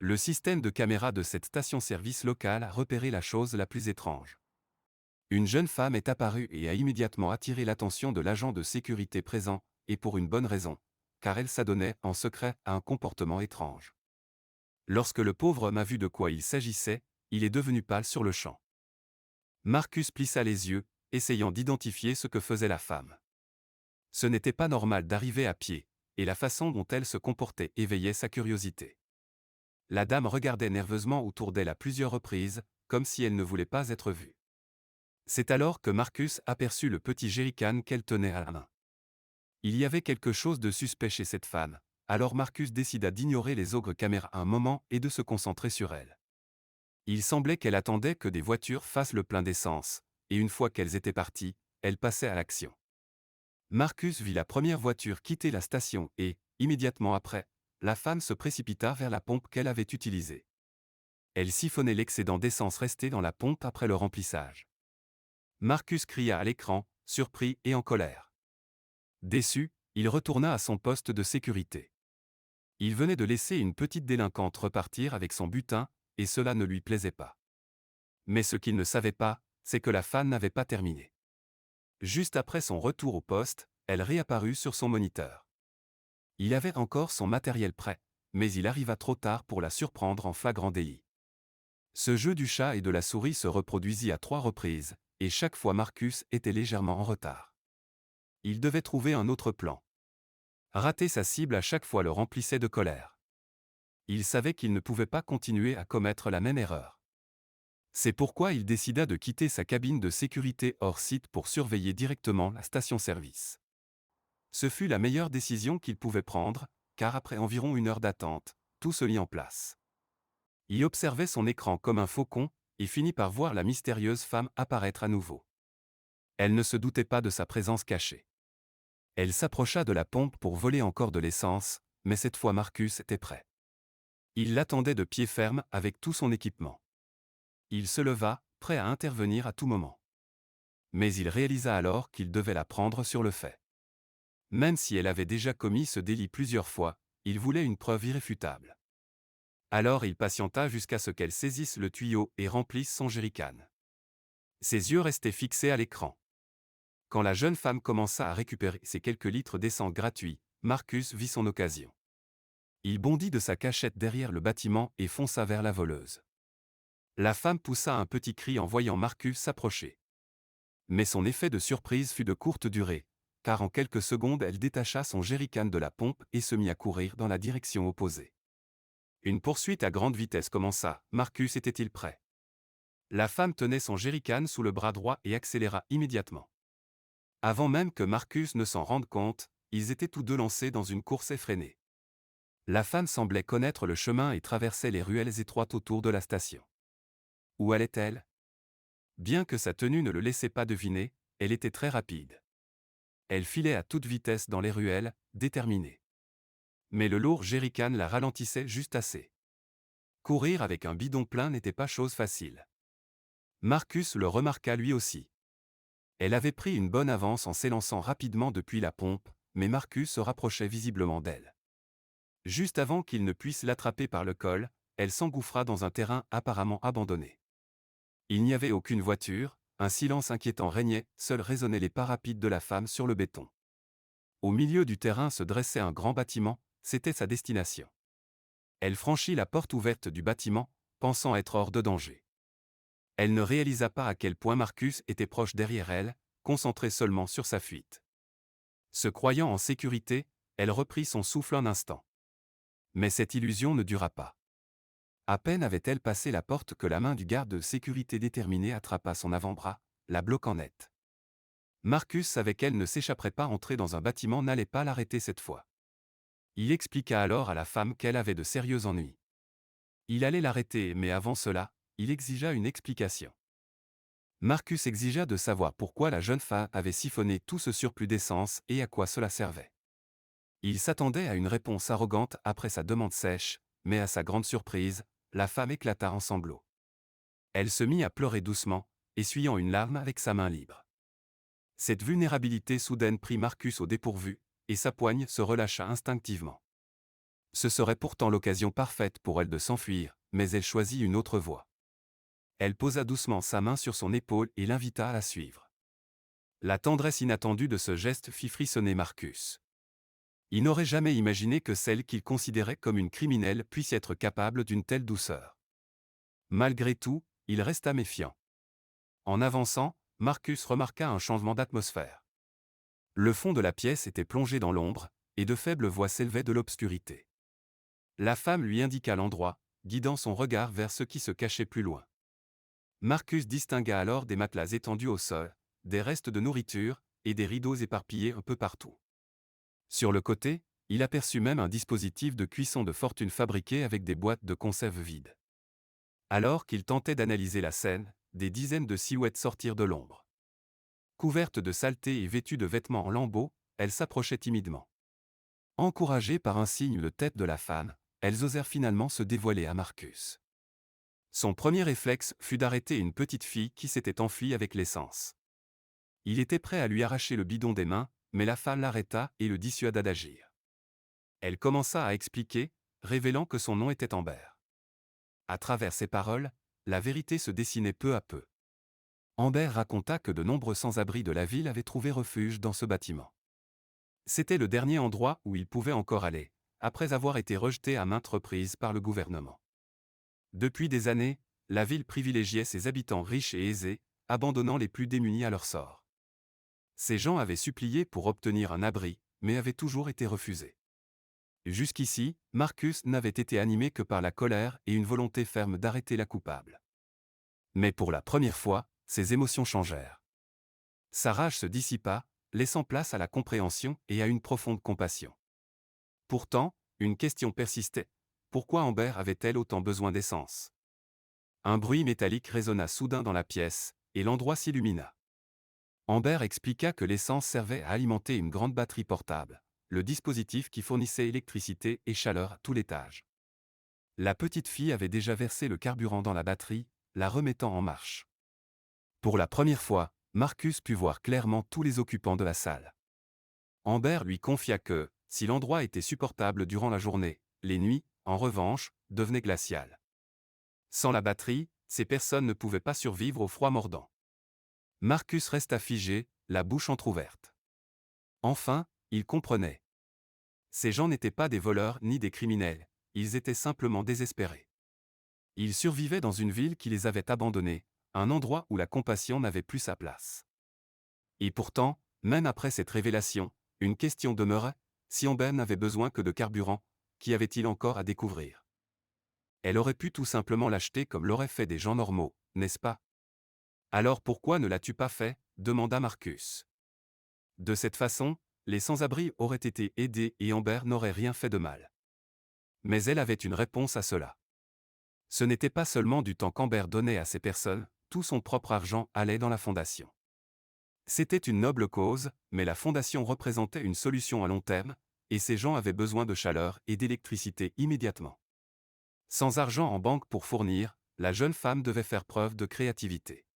Le système de caméra de cette station-service locale a repéré la chose la plus étrange. Une jeune femme est apparue et a immédiatement attiré l'attention de l'agent de sécurité présent, et pour une bonne raison, car elle s'adonnait en secret à un comportement étrange. Lorsque le pauvre homme a vu de quoi il s'agissait, il est devenu pâle sur le champ. Marcus plissa les yeux, essayant d'identifier ce que faisait la femme. Ce n'était pas normal d'arriver à pied, et la façon dont elle se comportait éveillait sa curiosité. La dame regardait nerveusement autour d'elle à plusieurs reprises, comme si elle ne voulait pas être vue. C'est alors que Marcus aperçut le petit jerrycan qu'elle tenait à la main. Il y avait quelque chose de suspect chez cette femme, alors Marcus décida d'ignorer les ogres caméras un moment et de se concentrer sur elle. Il semblait qu'elle attendait que des voitures fassent le plein d'essence, et une fois qu'elles étaient parties, elle passait à l'action. Marcus vit la première voiture quitter la station et, immédiatement après, la femme se précipita vers la pompe qu'elle avait utilisée. Elle siphonnait l'excédent d'essence resté dans la pompe après le remplissage. Marcus cria à l'écran, surpris et en colère. Déçu, il retourna à son poste de sécurité. Il venait de laisser une petite délinquante repartir avec son butin, et cela ne lui plaisait pas. Mais ce qu'il ne savait pas, c'est que la femme n'avait pas terminé. Juste après son retour au poste, elle réapparut sur son moniteur. Il avait encore son matériel prêt, mais il arriva trop tard pour la surprendre en flagrant délit. Ce jeu du chat et de la souris se reproduisit à 3 reprises, et chaque fois Marcus était légèrement en retard. Il devait trouver un autre plan. Rater sa cible à chaque fois le remplissait de colère. Il savait qu'il ne pouvait pas continuer à commettre la même erreur. C'est pourquoi il décida de quitter sa cabine de sécurité hors site pour surveiller directement la station-service. Ce fut la meilleure décision qu'il pouvait prendre, car après environ 1 heure d'attente, tout se mit en place. Il observait son écran comme un faucon, et finit par voir la mystérieuse femme apparaître à nouveau. Elle ne se doutait pas de sa présence cachée. Elle s'approcha de la pompe pour voler encore de l'essence, mais cette fois Marcus était prêt. Il l'attendait de pied ferme avec tout son équipement. Il se leva, prêt à intervenir à tout moment. Mais il réalisa alors qu'il devait la prendre sur le fait. Même si elle avait déjà commis ce délit plusieurs fois, il voulait une preuve irréfutable. Alors il patienta jusqu'à ce qu'elle saisisse le tuyau et remplisse son jerrycan. Ses yeux restaient fixés à l'écran. Quand la jeune femme commença à récupérer ses quelques litres d'essence gratuits, Marcus vit son occasion. Il bondit de sa cachette derrière le bâtiment et fonça vers la voleuse. La femme poussa un petit cri en voyant Marcus s'approcher. Mais son effet de surprise fut de courte durée, car en quelques secondes elle détacha son jerrycan de la pompe et se mit à courir dans la direction opposée. Une poursuite à grande vitesse commença, Marcus était-il prêt? La femme tenait son jerrycan sous le bras droit et accéléra immédiatement. Avant même que Marcus ne s'en rende compte, ils étaient tous deux lancés dans une course effrénée. La femme semblait connaître le chemin et traversait les ruelles étroites autour de la station. Où allait-elle? Bien que sa tenue ne le laissait pas deviner, elle était très rapide. Elle filait à toute vitesse dans les ruelles, déterminée. Mais le lourd jerrycan la ralentissait juste assez. Courir avec un bidon plein n'était pas chose facile. Marcus le remarqua lui aussi. Elle avait pris une bonne avance en s'élançant rapidement depuis la pompe, mais Marcus se rapprochait visiblement d'elle. Juste avant qu'il ne puisse l'attraper par le col, elle s'engouffra dans un terrain apparemment abandonné. Il n'y avait aucune voiture, un silence inquiétant régnait, seuls résonnaient les pas rapides de la femme sur le béton. Au milieu du terrain se dressait un grand bâtiment, c'était sa destination. Elle franchit la porte ouverte du bâtiment, pensant être hors de danger. Elle ne réalisa pas à quel point Marcus était proche derrière elle, concentré seulement sur sa fuite. Se croyant en sécurité, elle reprit son souffle un instant. Mais cette illusion ne dura pas. À peine avait-elle passé la porte que la main du garde de sécurité déterminé attrapa son avant-bras, la bloquant net. Marcus savait qu'elle ne s'échapperait pas, entrer dans un bâtiment n'allait pas l'arrêter cette fois. Il expliqua alors à la femme qu'elle avait de sérieux ennuis. Il allait l'arrêter, mais avant cela, il exigea une explication. Marcus exigea de savoir pourquoi la jeune femme avait siphonné tout ce surplus d'essence et à quoi cela servait. Il s'attendait à une réponse arrogante après sa demande sèche, mais à sa grande surprise, la femme éclata en sanglots. Elle se mit à pleurer doucement, essuyant une larme avec sa main libre. Cette vulnérabilité soudaine prit Marcus au dépourvu, et sa poigne se relâcha instinctivement. Ce serait pourtant l'occasion parfaite pour elle de s'enfuir, mais elle choisit une autre voie. Elle posa doucement sa main sur son épaule et l'invita à la suivre. La tendresse inattendue de ce geste fit frissonner Marcus. Il n'aurait jamais imaginé que celle qu'il considérait comme une criminelle puisse être capable d'une telle douceur. Malgré tout, il resta méfiant. En avançant, Marcus remarqua un changement d'atmosphère. Le fond de la pièce était plongé dans l'ombre, et de faibles voix s'élevaient de l'obscurité. La femme lui indiqua l'endroit, guidant son regard vers ce qui se cachait plus loin. Marcus distingua alors des matelas étendus au sol, des restes de nourriture, et des rideaux éparpillés un peu partout. Sur le côté, il aperçut même un dispositif de cuisson de fortune fabriqué avec des boîtes de conserve vides. Alors qu'il tentait d'analyser la scène, des dizaines de silhouettes sortirent de l'ombre. Couvertes de saleté et vêtues de vêtements en lambeaux, elles s'approchaient timidement. Encouragées par un signe de tête de la femme, elles osèrent finalement se dévoiler à Marcus. Son premier réflexe fut d'arrêter une petite fille qui s'était enfuie avec l'essence. Il était prêt à lui arracher le bidon des mains, mais la femme l'arrêta et le dissuada d'agir. Elle commença à expliquer, révélant que son nom était Amber. À travers ses paroles, la vérité se dessinait peu à peu. Amber raconta que de nombreux sans-abri de la ville avaient trouvé refuge dans ce bâtiment. C'était le dernier endroit où ils pouvaient encore aller, après avoir été rejetés à maintes reprises par le gouvernement. Depuis des années, la ville privilégiait ses habitants riches et aisés, abandonnant les plus démunis à leur sort. Ces gens avaient supplié pour obtenir un abri, mais avaient toujours été refusés. Jusqu'ici, Marcus n'avait été animé que par la colère et une volonté ferme d'arrêter la coupable. Mais pour la première fois, ses émotions changèrent. Sa rage se dissipa, laissant place à la compréhension et à une profonde compassion. Pourtant, une question persistait. Pourquoi Amber avait-elle autant besoin d'essence? Un bruit métallique résonna soudain dans la pièce, et l'endroit s'illumina. Amber expliqua que l'essence servait à alimenter une grande batterie portable, le dispositif qui fournissait électricité et chaleur à tout l'étage. La petite fille avait déjà versé le carburant dans la batterie, la remettant en marche. Pour la première fois, Marcus put voir clairement tous les occupants de la salle. Amber lui confia que, si l'endroit était supportable durant la journée, les nuits, en revanche, devenaient glaciales. Sans la batterie, ces personnes ne pouvaient pas survivre au froid mordant. Marcus resta figé, la bouche entr'ouverte. Enfin, il comprenait. Ces gens n'étaient pas des voleurs ni des criminels, ils étaient simplement désespérés. Ils survivaient dans une ville qui les avait abandonnés, un endroit où la compassion n'avait plus sa place. Et pourtant, même après cette révélation, une question demeurait, si Amber n'avait besoin que de carburant, qu'y avait-il encore à découvrir? Elle aurait pu tout simplement l'acheter comme l'auraient fait des gens normaux, n'est-ce pas? Alors pourquoi ne l'as-tu pas fait? Demanda Marcus. De cette façon, les sans-abri auraient été aidés et Amber n'aurait rien fait de mal. Mais elle avait une réponse à cela. Ce n'était pas seulement du temps qu'Amber donnait à ces personnes, tout son propre argent allait dans la fondation. C'était une noble cause, mais la fondation représentait une solution à long terme, et ces gens avaient besoin de chaleur et d'électricité immédiatement. Sans argent en banque pour fournir, la jeune femme devait faire preuve de créativité.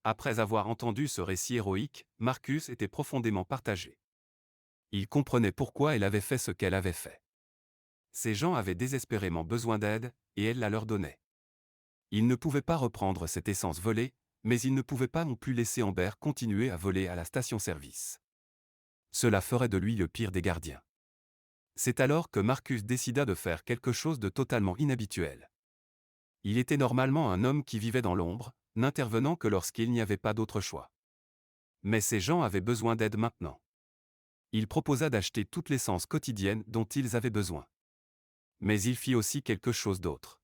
Après avoir entendu ce récit héroïque, Marcus était profondément partagé. Il comprenait pourquoi elle avait fait ce qu'elle avait fait. Ces gens avaient désespérément besoin d'aide, et elle la leur donnait. Ils ne pouvaient pas reprendre cette essence volée, mais ils ne pouvaient pas non plus laisser Amber continuer à voler à la station-service. Cela ferait de lui le pire des gardiens. C'est alors que Marcus décida de faire quelque chose de totalement inhabituel. Il était normalement un homme qui vivait dans l'ombre, n'intervenant que lorsqu'il n'y avait pas d'autre choix. Mais ces gens avaient besoin d'aide maintenant. Il proposa d'acheter toute l'essence quotidienne dont ils avaient besoin. Mais il fit aussi quelque chose d'autre.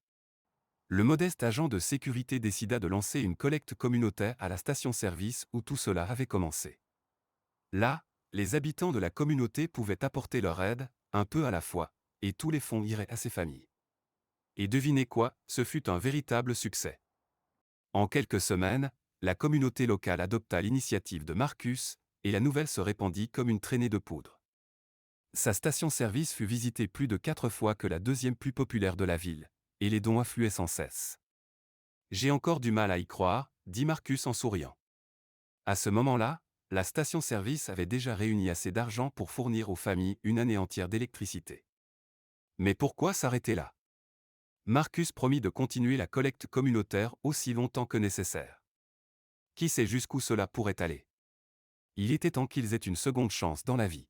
Le modeste agent de sécurité décida de lancer une collecte communautaire à la station-service où tout cela avait commencé. Là, les habitants de la communauté pouvaient apporter leur aide, un peu à la fois, et tous les fonds iraient à ces familles. Et devinez quoi, ce fut un véritable succès. En quelques semaines, la communauté locale adopta l'initiative de Marcus, et la nouvelle se répandit comme une traînée de poudre. Sa station-service fut visitée plus de 4 fois que la deuxième plus populaire de la ville, et les dons affluaient sans cesse. J'ai encore du mal à y croire, dit Marcus en souriant. À ce moment-là, la station-service avait déjà réuni assez d'argent pour fournir aux familles une année entière d'électricité. Mais pourquoi s'arrêter là? Marcus promit de continuer la collecte communautaire aussi longtemps que nécessaire. Qui sait jusqu'où cela pourrait aller? Il était temps qu'ils aient une seconde chance dans la vie.